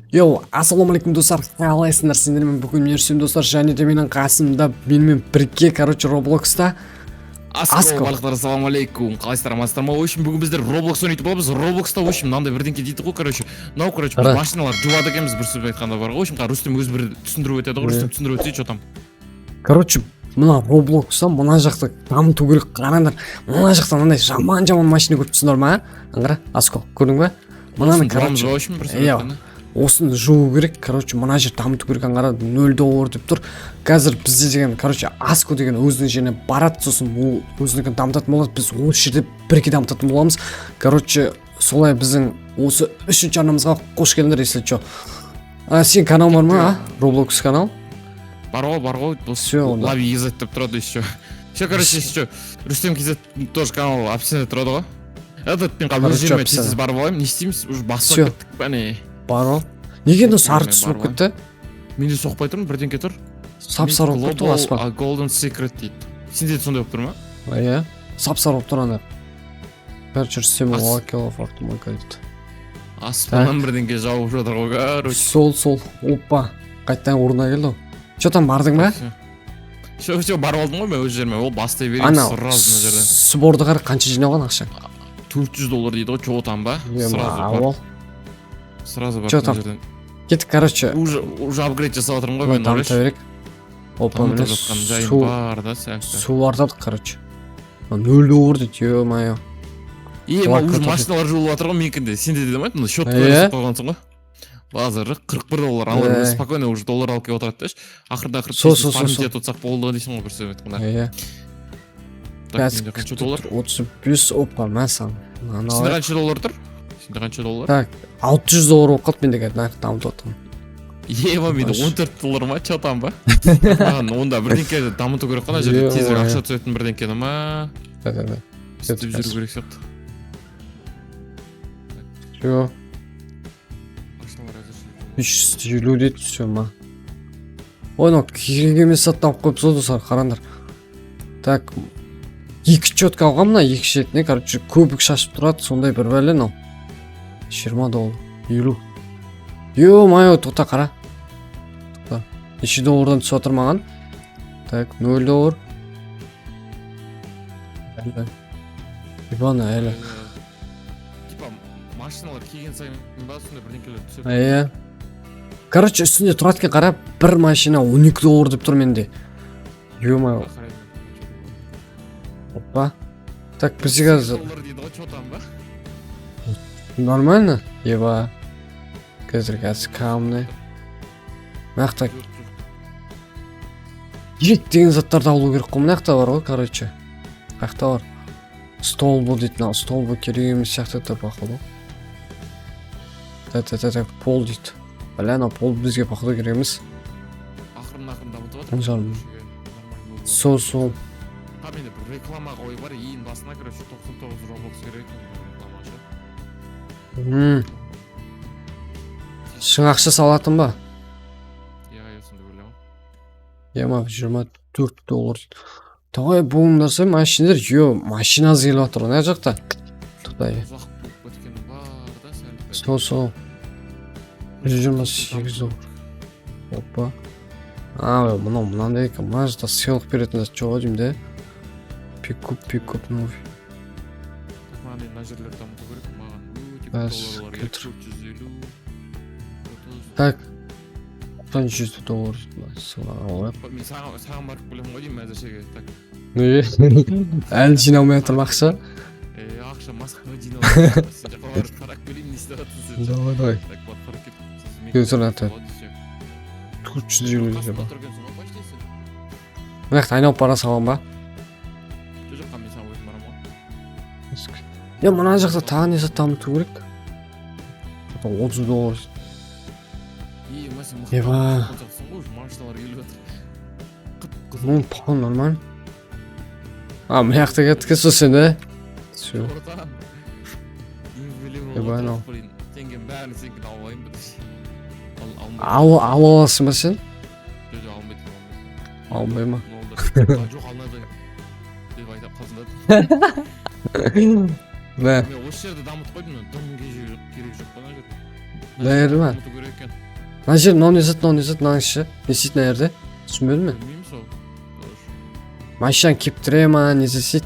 Йоу, ассалаумалейкум достар, қалайсыңдар сендермен бүгін ерсем достар, және де менің қасымда менімен бірге, Роблокста Аско балықтар, ассалаумалейкум. Қалайсыздар, амансыздар ма? В общем, бүгін біздер Роблокс ойнайтын боламыз. Роблокста, в общем, мынандай бірдеңке дейді ғой, біз машиналар жуады екенбіз, бір сөз айтқанда бар ғой. В общем, Рүстем өзі бір түсіндіріп өтеді ғой, Рүстем түсіндіріп өтсейші, что там. Мына Роблокста мына жақты дамыту керек. Қараңдар, мына жақта мынандай жаман машина көріп тұрсыңдар ма? Аңғара, Аско, көрдің бе? Мынаны, осыны жуу керек, мына жер дамыту керек. Аңғара, $0 деп тұр. Қазір бізде деген, Аско деген өзінің жеріне барады, сосын ол өзінікін дамытатын болады. Біз осы жерде бірге дамытатын боламыз. Солай біздің осы үшінші арнамызға қош келдіңдер, если что. Сен канал бар ма? Roblox канал? Бар ғой, лави езет деп тұрады еще. Еще, Рүстем Кизет тоже канал описание тұрады ғой. Этот мен өз жеріме тез барып алайын, не істейміз? Уже басып кеттік па не? Бар ғой. Неге сары түс болып кетті? Мен де соқпай тұрмын, бірдеңке тұр. Сап-сары болып тұр аспан. Golden Secret дейді. Сенде де сондай болып тұр ма? Иә, сап-сары болып тұр ана. Purchase symbol kill for my credit. Аспаннан бірдеңке жауып жатыр ғой, Сол. Опа. Қайттан орнына келді. Что там, бардың ба? Все, барып алдым ғой мен өз жеріме. Ол бастай берейін сразу мына жерден. Сборды қара қанша жинаған ақша? $400 дейді ғой, чего там ба? Сразу бар мына жерден. Кеттік, уже апгрейд жасап жатырмын ғой мен, ойлайш. Опа, міне су артадық, $0 дейді, ё-моё. Уже машиналар жуылып жатыр ғой менікінде. Сенде де демайды, счет жасап қойғансың ғой. Базары $41, алар спокойно уже доллар алып келіп отырады деші. Ақырда пармитет отсақ болды дейсің ғой, бір сөз айтқанда. Так, менде қанша доллар? 35, опа, мәсін. Сенде қанша доллар тұр? Так, $600 болып қалды менде кәді дамытып отырмын. Ева, менде $14 ма, че там ба? Онда бірдеңке дамыту керек қана жерде тезірек ақша түсетін бірдеңкені ма? Сөйтіп жүру керек сияқты. Все. 350 дейді, все ма. Ой, керек емес саттанып қойып сол достар, қараңдар. Так, 2 четка алғам мына, 2 шетіне, көбік шашып тұрады, сондай бір бәле нау. $20, 50. Ё-моё, тоқта қара. $2 түсіп отыр маған. Так, $0. Ибана, әлі. Типа, машиналар келген сайын ба, сондай бірдеңкелер түседі. Үстінде тұрады кен қара, бір машина $12 деп тұр менде. Ё-моё. Опа. Так, бізде қазір... Нормально? Еба. Қазір камны. Мақта. Ет деген заттарды алу керек қой, мақта бар ғой, Мақта бар. Стол бұл дейді, стол бұл керек емес сияқты да бақылы. Так, пол дейді. Бәлі, пол бізге бақылы керек емес. Ақырын дамытып отыр. Сол. Менде бір реклама қой бар, ең басына 99 Roblox керек. Шың ақша салатын ба? Сонда ойлама. Ема, $24. Тағай бұғымдарса машинер, машина зейлі атыр, не жақта? Тұқтай. Сол. $128. Опа. Мұнандай екен, мұна жақта сыйлық беретін зат жоға деймде. Пикуп, новый. Мына жерлер дамыту керек, маған $400. Так. $100. Мен саған барып білем ғой деймін әзіршеге. Әлі жиналмай жатыр ақша? Ақша масқына жиналмай. Сен жаққа барып қарап көрейін, не істеп жатырсың сен. Давай. Көзір аты. 450 деп. Мынақты айналып бара салам ба? Жаққа мен саған өзім барам ғой. Мына жақта тағы не зат дамыту керек? $30. Еба. Паун нормально. Мынақты кеттік сол сен де? Все. Еба, анау. Ала аласың ба сен? Алмай ма? Жоқ, алмайды деп айтап қалсың да. Мен осы жерді дамытып қойдым, дымге керек жоқ қана жер. Değeri var. Lan жер non yazıt lan işi. Ne sit nerede? Түсінбедім мен. Білмеймін сол. Машина кеп тіре ма, не істейді?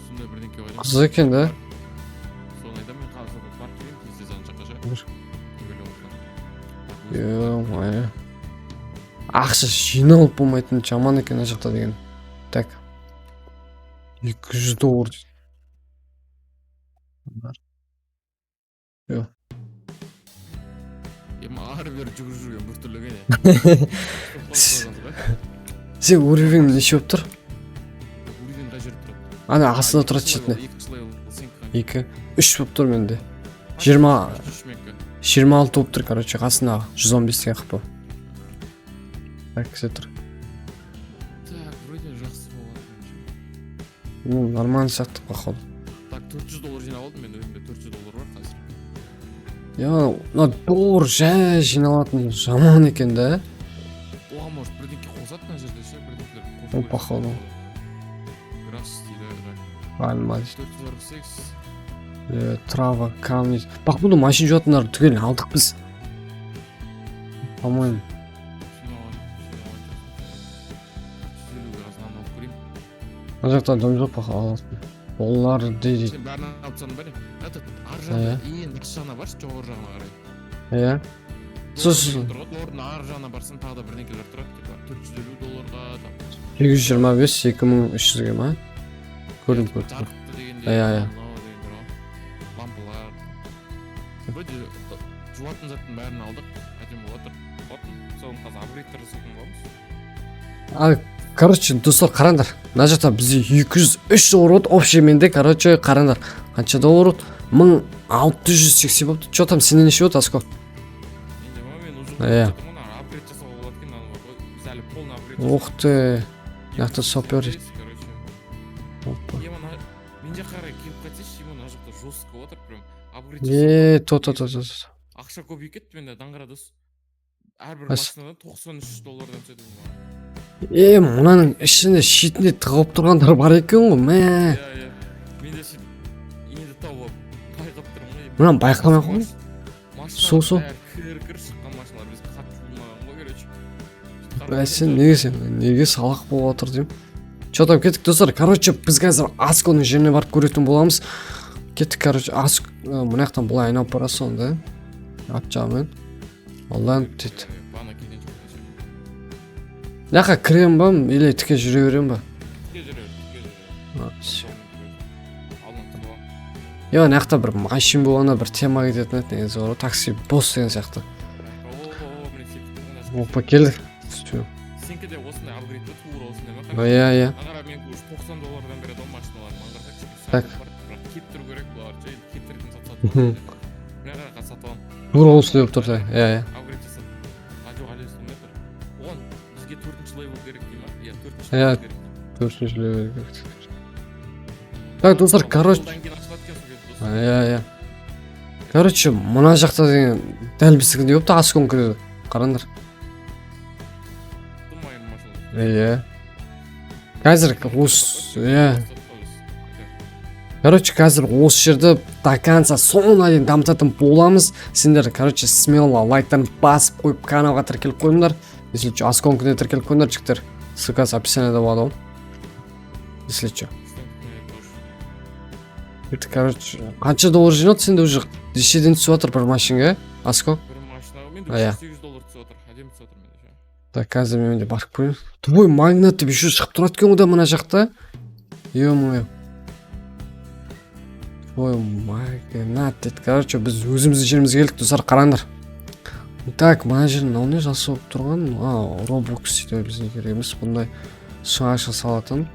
Сондай бірдеңке бар. Қызық екен да. Соны айтамын мен қазір барып келейін, тез ана жаққа ше. Бір. Ойлап отырмын. Ё-моё. Ақша жиналып болмайтын жаман екен ана жақта деген. Так. $200 дейді. Ары бері жүгіріп жүрген біртүрлі Сен уровень неше болып тұр? Уровень қай жерде тұрады? Ана астында тұрады шетіне. 2, 3 болып тұр менде. 26 болып тұр, короче, қасында 115 деген қып. Так, кісе тұр. Так, вроде жақсы болады. Нормально сияқты походу. Так, $400 жинап алдым, мен өзімде $400 бар қазір. Доллар жай жиналатын жаман екен да. Оған может бірдеңке қосады мына жерде ше, бірдеңкелер. Походу. Грасс дейді. Альма. 448. Трава, камни. Походу машина жуатындар түгел алдық біз. По-моему. Ана жақта дом жоқ походу. Олар дейді. Сен бәрін алып тастадың ба не? Этот ар жағына, ең жақсы жағына баршы, жоғары жағына қарай. Иә. Сосын Ордың ар жағына барсаң тағы да бірдеңкелер тұрады, типа $450-ға там. 225, 2300-ге ма? Көрдім. Жарықты дегенде. Иә. Лампалар. Вроде жуатын заттың бәрін алдық. Әдемі болатыр. Соны қазір апгрейдтер жасайтын боламыз. Короче, достар, қараңдар. Мына жақта бізде $203 общий менде, короче, қараңдар. Қанша доллар? 1680 болыпты. Чё там сенде неше болды, Аско? Мен уже Иә. апгрейд жасауға болады екен, біз әлі полный апгрейд. Ух ты. Яқты сопер дейді. Опа. Мен жаққа қарай келіп қайтсайшы, мына жақта жестко отыр, прям апгрейд То. ақша көбейіп кетті менде, даңғыра дос. Әрбір машинадан $93 түседі маған. Мынаның ішінде шетінде тығып тұрғандар бар екен ғой, мә. Иә. Мен де сөйтіп енді тауып байқап тұрмын ғой. Мынаны байқамай қойдым. Сол. Кір шыққан машиналар біз қатты жумаған ғой, короче. Бәсен неге салақ болып отыр деймін. Чё там кеттік достар, короче, біз қазір Асконың жеріне барып көретін боламыз. Кеттік, короче, мына жақтан былай айналып барасың онда. Ат жағымен. Аллан дейді. Бана кейден жоқ. Жаққа кірем ба, или тіке жүре берем ба? Тіке жүре. Мына жақта бір машин болғанда бір тема кететін еді негізі ғой, такси бос деген сияқты. Опа, келдік. Сенке де осындай апгрейд ба, тура осындай ма? Иә. Ағара мен уже $90 береді ол машиналар маңғырда кішкене. Так. Бірақ кептіру керек бұлар, жай кептіретін сатады. Мына сатып алам. Тура осындай болып тұр да. Иә. Апгрейд жасап. Жоқ, әлі сондай тұр. Оған бізге 4-ші левел керек дей ма? Иә, 4-ші Иә. левел керек. 4-ші левел керек. Так, достар, короче. Иә. Короче, мына жақта деген дәл біздікіндей болыпты, Аскон кіреді. Қараңдар. Иә. Қазір Короче, қазір осы жерді до конца соңына дейін дамытатын боламыз. Сендер, короче, смело лайктарын басып қойып, каналға тіркеліп қойыңдар. Если что, Асконкіне тіркеліп қойыңдар, жігіттер. Ссылкасы описаниеда болады ғой. Если что. Это, короче, қанша доллар жинады сенде уже дешеден түсіп жатыр бір машинға, Аско? Бір машинаға мен Иә. $800 түсіп отыр, әдемі түсіп отыр менде. Так, қазір мен де барып көрейін. Твой магнат деп еще шығып тұрады екен ғой мына жақта. Ё-моё. Твой магнат дейді. Короче, біз өзіміздің жерімізге келдік, достар, қараңдар. Так, мына жерін не жасап тұрған? Roblox дейді, бізге керек емес, бұндай шыңаша салатын.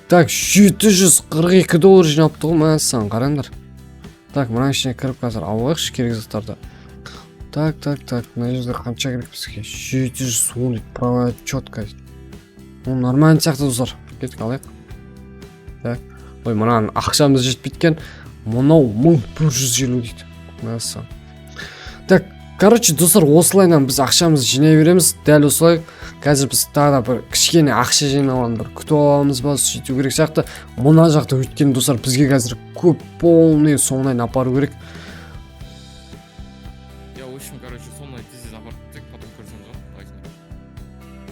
Так, $742 жиналыпты ғой, мәссаған, қараңдар. Так, мына ішіне кіріп қазір алайықшы керек заттарды. Так, мына жерде қанша керек бізге? 710 дейді, правая четко. Нормально сияқты достар. Кеттік алайық. Так, ой, мынаның ақшамыз жетпейді екен. Мынау 1150 дейді. Мәссаған. Так, короче, достар, осылайынан біз ақшамызды жинай береміз. Дәл осылай. Қазір біз тағы да бір кішкене ақша жинауын бір күтіп аламыз ба, сөйту керек сияқты. Мына жақта өткен достар, бізге қазір көп полный соңынан апару керек. Давай тез апарып кетсек, потом көрсөңүз го. Давайте.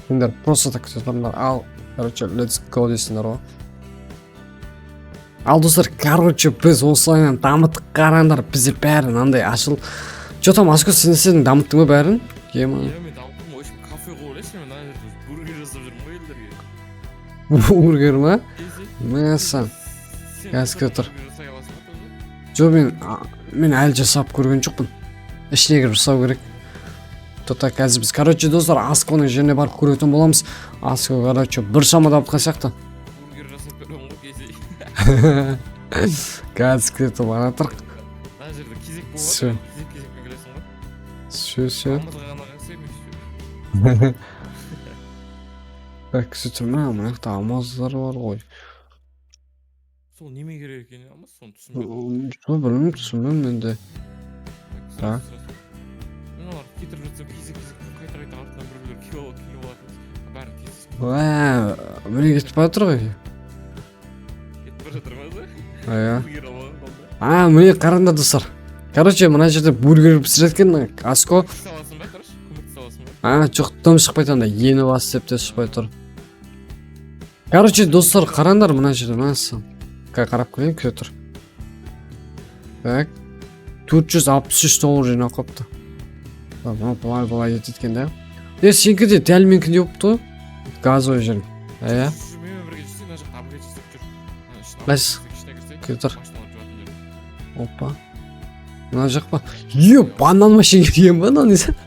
Сендер просто так күтөтөрмөр. Ал, короче, let's go дейсиңер го. Ал достар, короче, біз осылайынан дамыттық қараңдар. Бізде бәрін андай ашыл. Жо там Аско, сен дамыттың ба бәрін? Мен дамыттым, в общем, кафе қойып ойлайсың, мен ана жерде бургер жасап жүрмін ғой елдерге. Бургер ма? Мәссаған. Қазір тұр. Жо, мен әлі жасап көрген жоқпын. Ішіне кіріп жасау керек. Тота қазір біз, короче, достар, Асконың жеріне барып көретін боламыз. Аско, короче, бір шама дамытқан сияқты. Бургер жасап көрем ғой кезей. Қазір кетіп бара тұрық. Ана жерде кезек болады. Всё. Кезекпен келесің ғой. Все. Алматыға ғана қайсай, Так, сөйтіп, мына жақта алмаздар бар ғой. сол неме керек екен, алмаз, соны түсінбедім. Білмеймін, түсінбеймін мен де. Так. Мен олар кетіріп жатсам кезек-кезектен қайта артынан біреулер келіп алады. Бәрін кездесіп Міне кетіп бара жатыр ғой. кетіп бара жатыр ма өзі? Иә. Бургер алған. Міне қараңдар достар. Короче, мына жерде бургер пісіретін Аско. Көмек саласың ба, короче? Көмек саласың ба? Жоқ, дым шықпай тұрғанда ені бас деп те шықпай тұр. Короче, достар, қараңдар мына жерде. Мәссаған. Қарап көрейін, көте тұр. Так. 463 доллар жинап қойыпты. Былай ететкен да. Сенікі де дәл менікі болып тұр. Газовый жерім. Иә. Менімен бірге жүрсек, мына жақта апгрейд жасап жүр. Мәс. Көте тұр. Машиналар жуатын жер. Опа. Мына жақ па? Банан машина келген ба, мынау несі?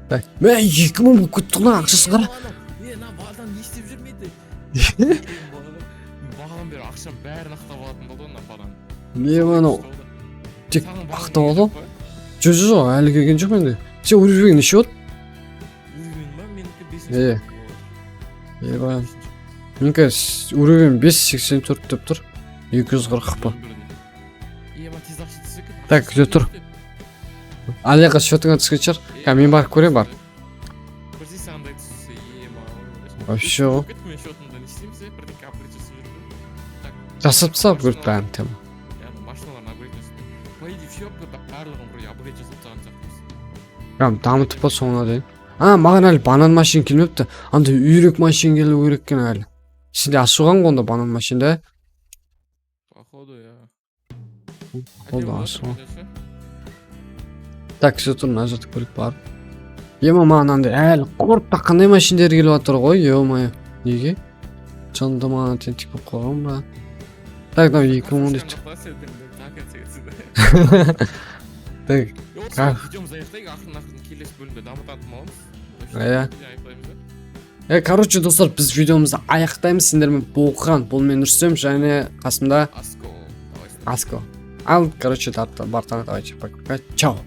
Так, мә 2000 бұл күттіғына ақшасы қара. На балдан не істеп жүрмейді? Бағадан бері ақшам бәрін ақтап алатын болды ғой, балдан. Не мынау? Тек ақтап алу? Жоқ, әлі келген жоқ менде. Сен уровень неше от? Уровень ба? Менікі 5. Ебан. Менікі уровень 584 деп тұр. 240 па. Ема тез ақша түсек. Так, күте тұр. Алияға счетыңа түскен шығар. Мен барып көрем бар. Көрсей сағандай түссе, ема. Вообще о. Мен счетымда не істейміз, бірдеңке апгрейд жасап жүрмін. Жасап тастап көрді бәрін тема. Машиналарын апгрейд жасап. По идее, все барлығын вроде апгрейд жасап тастаған сияқтымыз. Дамытып па соңына дейін. Маған әлі банан машин келмепті. Андай үйрек машин келу керек екен әлі. Сенде ашылған ғой онда банан машинда. Походу, я. Болды ашылған. Так, все тұр, мына жақта көріп барып. Маған андай әлі қорытпа қандай машиндер келіп жатыр ғой, ё-моё. Неге? Жанында маған тентек болып қойған ба? Так, 2010 дейді. Так. Видеомыз аяқтайық, ақырын келесі бөлімде дамытатын боламыз. Короче, достар, біз видеомызды аяқтаймыз. Сендермен болған, бұл мен Рүстем, және қасымда Аско. Ал, короче, бартана, давайте, пока, чао.